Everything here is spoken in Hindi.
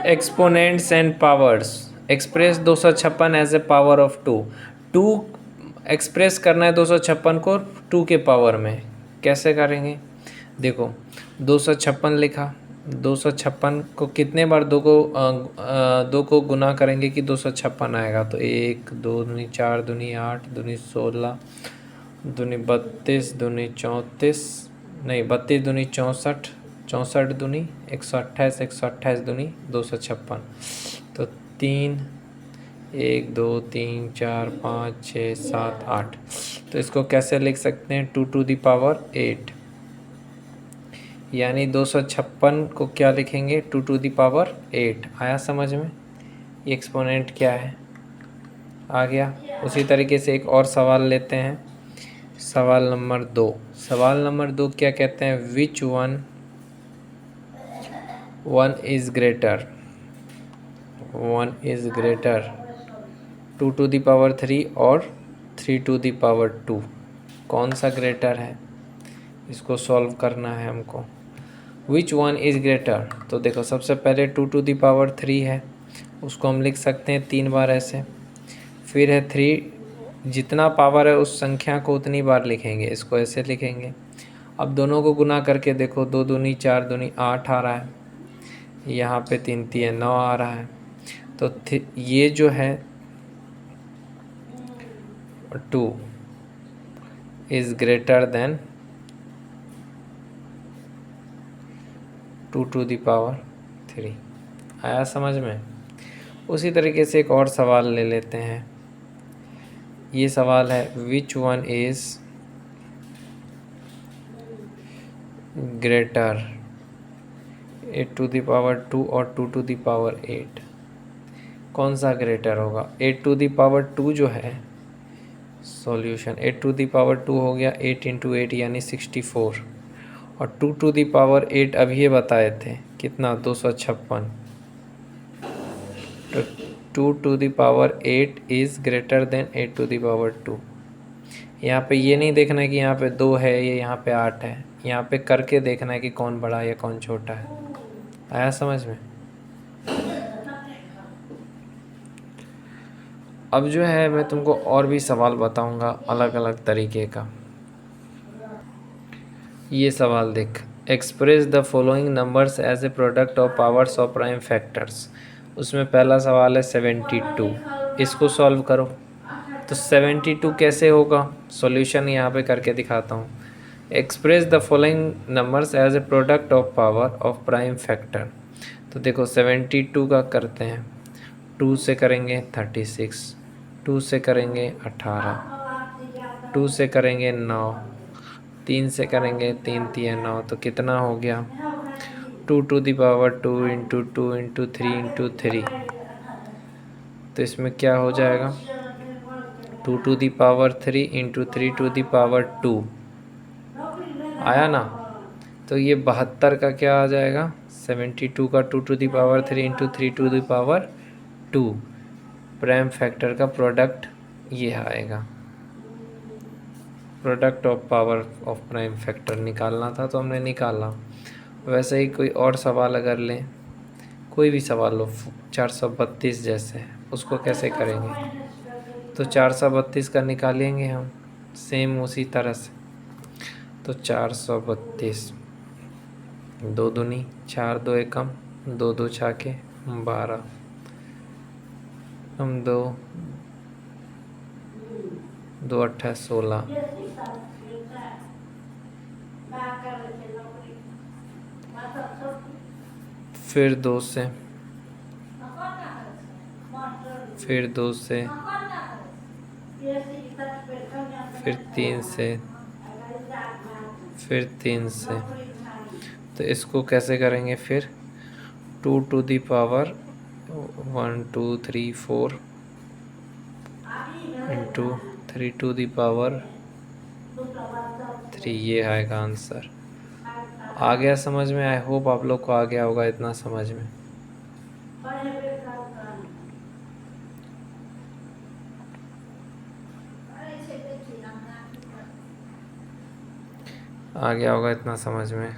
Exponents and powers. Express 256 as a power of 2। 2 express करना है 256 को 2 के पावर में। कैसे करेंगे? देखो 256 लिखा, 256 को कितने बार 2 को गुना करेंगे कि 256 आएगा? तो 1 2 दूनी 4 दूनी 8 दूनी 16 दूनी 32 दूनी 34, नहीं 32 दूनी 64, 64 दूनी 128, 128 दूनी 256। तो 3 1 2 3 4 5 6 7 8। तो इसको कैसे लिख सकते हैं? 2 टू द पावर 8, यानी 256 को क्या लिखेंगे? 2 टू द पावर 8। आया समझ में? ये एक्सपोनेंट क्या है? आ गया। उसी तरीके से एक और सवाल लेते हैं, सवाल नंबर 2। सवाल नंबर 2 क्या कहते हैं? Which one is greater, 1 is greater 2 to the power 3 और 3 टू द पावर 2। कौन सा ग्रेटर है? इसको सॉल्व करना है हमको। विच वन इज़ ग्रेटर, तो देखो सबसे पहले 2 टू द पावर 3 है, उसको हम लिख सकते हैं 3 बार ऐसे। फिर है 3, जितना पावर है उस संख्या को उतनी बार लिखेंगे, इसको ऐसे लिखेंगे। अब दोनों को गुना करके देखो, 2 दूनी 4 दूनी 8 आ रहा है, यहाँ पे 3 3 9 आ रहा है। तो ये जो है 2 is greater than 2 to the power 3। आया समझ में? उसी तरीके से एक और सवाल ले लेते हैं। ये सवाल है which one is greater 8 to the power 2 और 2 टू द पावर 8। कौन सा ग्रेटर होगा? 8 टू द पावर 2 जो है, सॉल्यूशन 8 टू द पावर 2 हो गया 8 इंटू 8 यानी 64, और 2 टू द पावर 8 अभी ये बताए थे कितना? 256। तो 2 to the power 8 is greater than 8 to the power 2। यहाँ पे ये नहीं देखना है कि यहाँ पे 2 है, ये यहाँ पे 8 है, यहाँ पे करके देखना है कि कौन बड़ा है या कौन छोटा है। आया समझ में? अब जो है मैं तुमको और भी सवाल बताऊंगा अलग अलग तरीके का। ये सवाल देख, express the following numbers as a product of powers of prime factors. उसमें पहला सवाल है 72, इसको सॉल्व करो। तो 72 कैसे होगा? सॉल्यूशन यहाँ पे करके दिखाता हूँ। Express the following numbers as a product of power of prime factor. तो देखो 72 का करते हैं, 2 से करेंगे 36, 2 से करेंगे 18, 2 से करेंगे 9, 3 से करेंगे 3 3 9, तो कितना हो गया? 2 to the power 2 into 2 into 3 into 3। तो इसमें क्या हो जाएगा? 2 to the power 3 into 3 to the power 2। आया ना? तो ये 72 का क्या आ जाएगा? 72 का 2 to the power 3 into 3 to the power 2। Prime factor का प्रोडक्ट ये आएगा। Product of power of prime factor निकालना था तो हमने निकाला। वैसे ही कोई और सवाल अगर लें, कोई भी सवाल लो, 432 जैसे, उसको कैसे करेंगे? तो 432 का निकालेंगे हम सेम उसी तरह से। तो 432, 2 दूनी 4, 2 एकम 2 2 छाके 12, हम 2 2 8 16, फिर 2 से, फिर 2 से, फिर 3 से, फिर 3 से। तो इसको कैसे करेंगे फिर? 2 to the power 1 2 3 4 into 3 to the power 3, ये आएगा आंसर। आ गया समझ में? आई होप आप लोग को आ गया होगा इतना समझ में। आ गया होगा इतना समझ में।